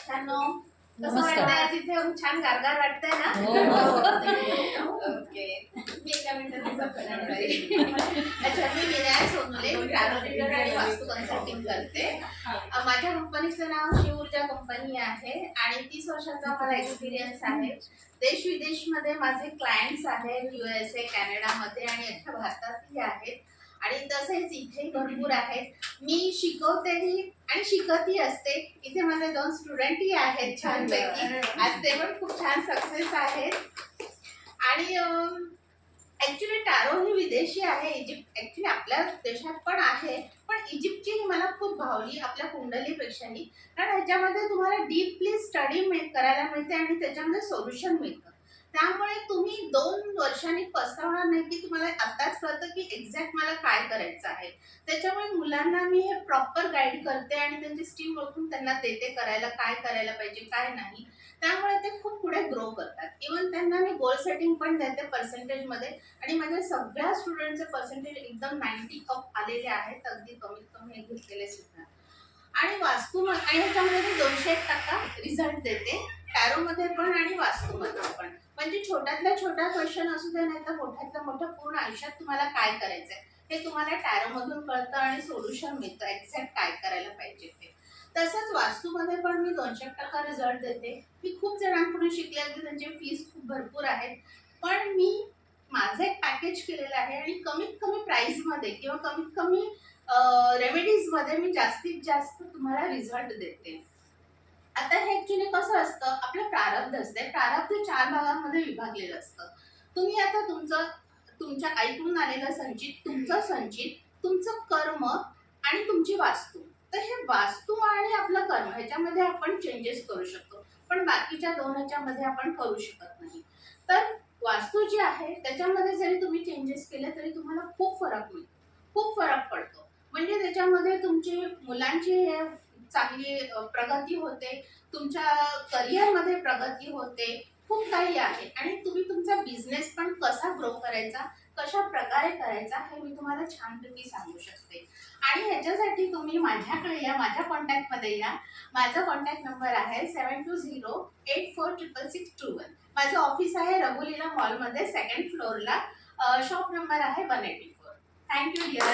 कसं वाटतंय? तिथे येऊन छान गारगार वाटतंय ना? ओके. मी एका मिनिटात अच्छा, मी विनायक सोनोले, मी ट्रॅव्हल रीडर आणि वास्तू कन्सल्टिंग करते. माझ्या कंपनीचं नाव शिव ऊर्जा कंपनी आहे आणि 30 वर्षाचा मला एक्सपिरियन्स आहे. देश विदेशमध्ये माझे क्लायंट्स आहेत, USA, कॅनडामध्ये आणि अख्ख्या भारतातही आहेत. आणि तसेच इथे भरपूर आहेत. मी शिकवतेही आणि शिकतही असते. इथे माझे 2 स्टुडंटही आहेत छानपैकी. आज ते पण खूप छान सक्सेस आहेत. आणि ॲक्च्युली टॅरो ही विदेशी आहे. इजिप्त ॲक्च्युली आपल्या देशात पण आहे, पण इजिप्तची ही मला खूप भावली आपल्या कुंडलीपेक्षाही. कारण ह्याच्यामध्ये तुम्हाला डीपली स्टडी करायला मिळते आणि त्याच्यामध्ये सोल्युशन मिळतं. त्यामुळे तुम्ही 2 वर्षांनी पस्तावणार नाही की तुम्हाला आत्ताच कळतं की एक्झॅक्ट मला काय करायचं आहे. त्याच्यामुळे मुलांना मी हे प्रॉपर गाईड करते आणि त्यांची स्ट्रीम ओळखून त्यांना देते करायला, काय करायला पाहिजे, काय नाही. त्यामुळे ते खूप पुढे ग्रो करतात. इव्हन त्यांना मी गोल सेटिंग पण देते पर्सेंटेजमध्ये आणि माझ्या सगळ्या स्टुडंटचे पर्सेंटेज एकदम 90 अप आलेले आहेत, अगदी कमीत कमी हे घेतलेले सुद्धा. आणि वास्तू आणि ह्याच्यामध्ये मी 201% रिझल्ट देते, टॅरोमध्ये पण आणि वास्तूमध्ये पण. म्हणजे छोट्यातला छोटा क्वेश्चन असू दे नाही तर मोठ्यातलं मोठं पूर्ण आयुष्यात तुम्हाला काय करायचंय हे तुम्हाला टॅरोमधून कळतं आणि सोल्युशन मिळतं एक्झॅक्ट काय करायला पाहिजे ते. तसंच वास्तूमध्ये पण मी 200% रिझल्ट देते. मी खूप जणांकडून शिकले, अगदी त्यांचे फीस खूप भरपूर आहेत. पण मी माझं एक पॅकेज केलेलं आहे आणि कमीत कमी प्राईसमध्ये किंवा कमीत कमी रेमेडीजमध्ये मी जास्तीत जास्त तुम्हाला रिझल्ट देते. आता हे ॲक्च्युली कसं असतं, आपलं प्रारब्ध असते. प्रारब्ध 4 भागांमध्ये विभागलेलं असतं. तुम्ही आता तुमच्या ऐकून आलेलं संचित, तुमचं संचित, तुमचं कर्म आणि तुमची वास्तू. तर हे वास्तू आणि आपलं कर्म ह्याच्यामध्ये आपण चेंजेस करू शकतो, पण बाकीच्या 2 ह्याच्यामध्ये आपण करू शकत नाही. तर वास्तू जी आहे त्याच्यामध्ये जरी तुम्ही चेंजेस केले तरी तुम्हाला खूप फरक मिळतो, खूप फरक पडतो. म्हणजे त्याच्यामध्ये तुमची मुलांची चांगली प्रगती होते, तुमच्या करिअरमध्ये प्रगती होते, खूप काही आहे. आणि तुम्ही तुमचा बिझनेस पण कसा ग्रो करायचा, कशा प्रकारे करायचा हे मी तुम्हाला छानपैकी सांगू शकते. आणि ह्याच्यासाठी तुम्ही माझ्याकडे या, माझ्या कॉन्टॅक्टमध्ये या. माझा कॉन्टॅक्ट नंबर आहे 7208466621. माझं ऑफिस आहे रघुलीला मॉलमध्ये 2nd फ्लोअरला. शॉप नंबर आहे 184. Thank you dear.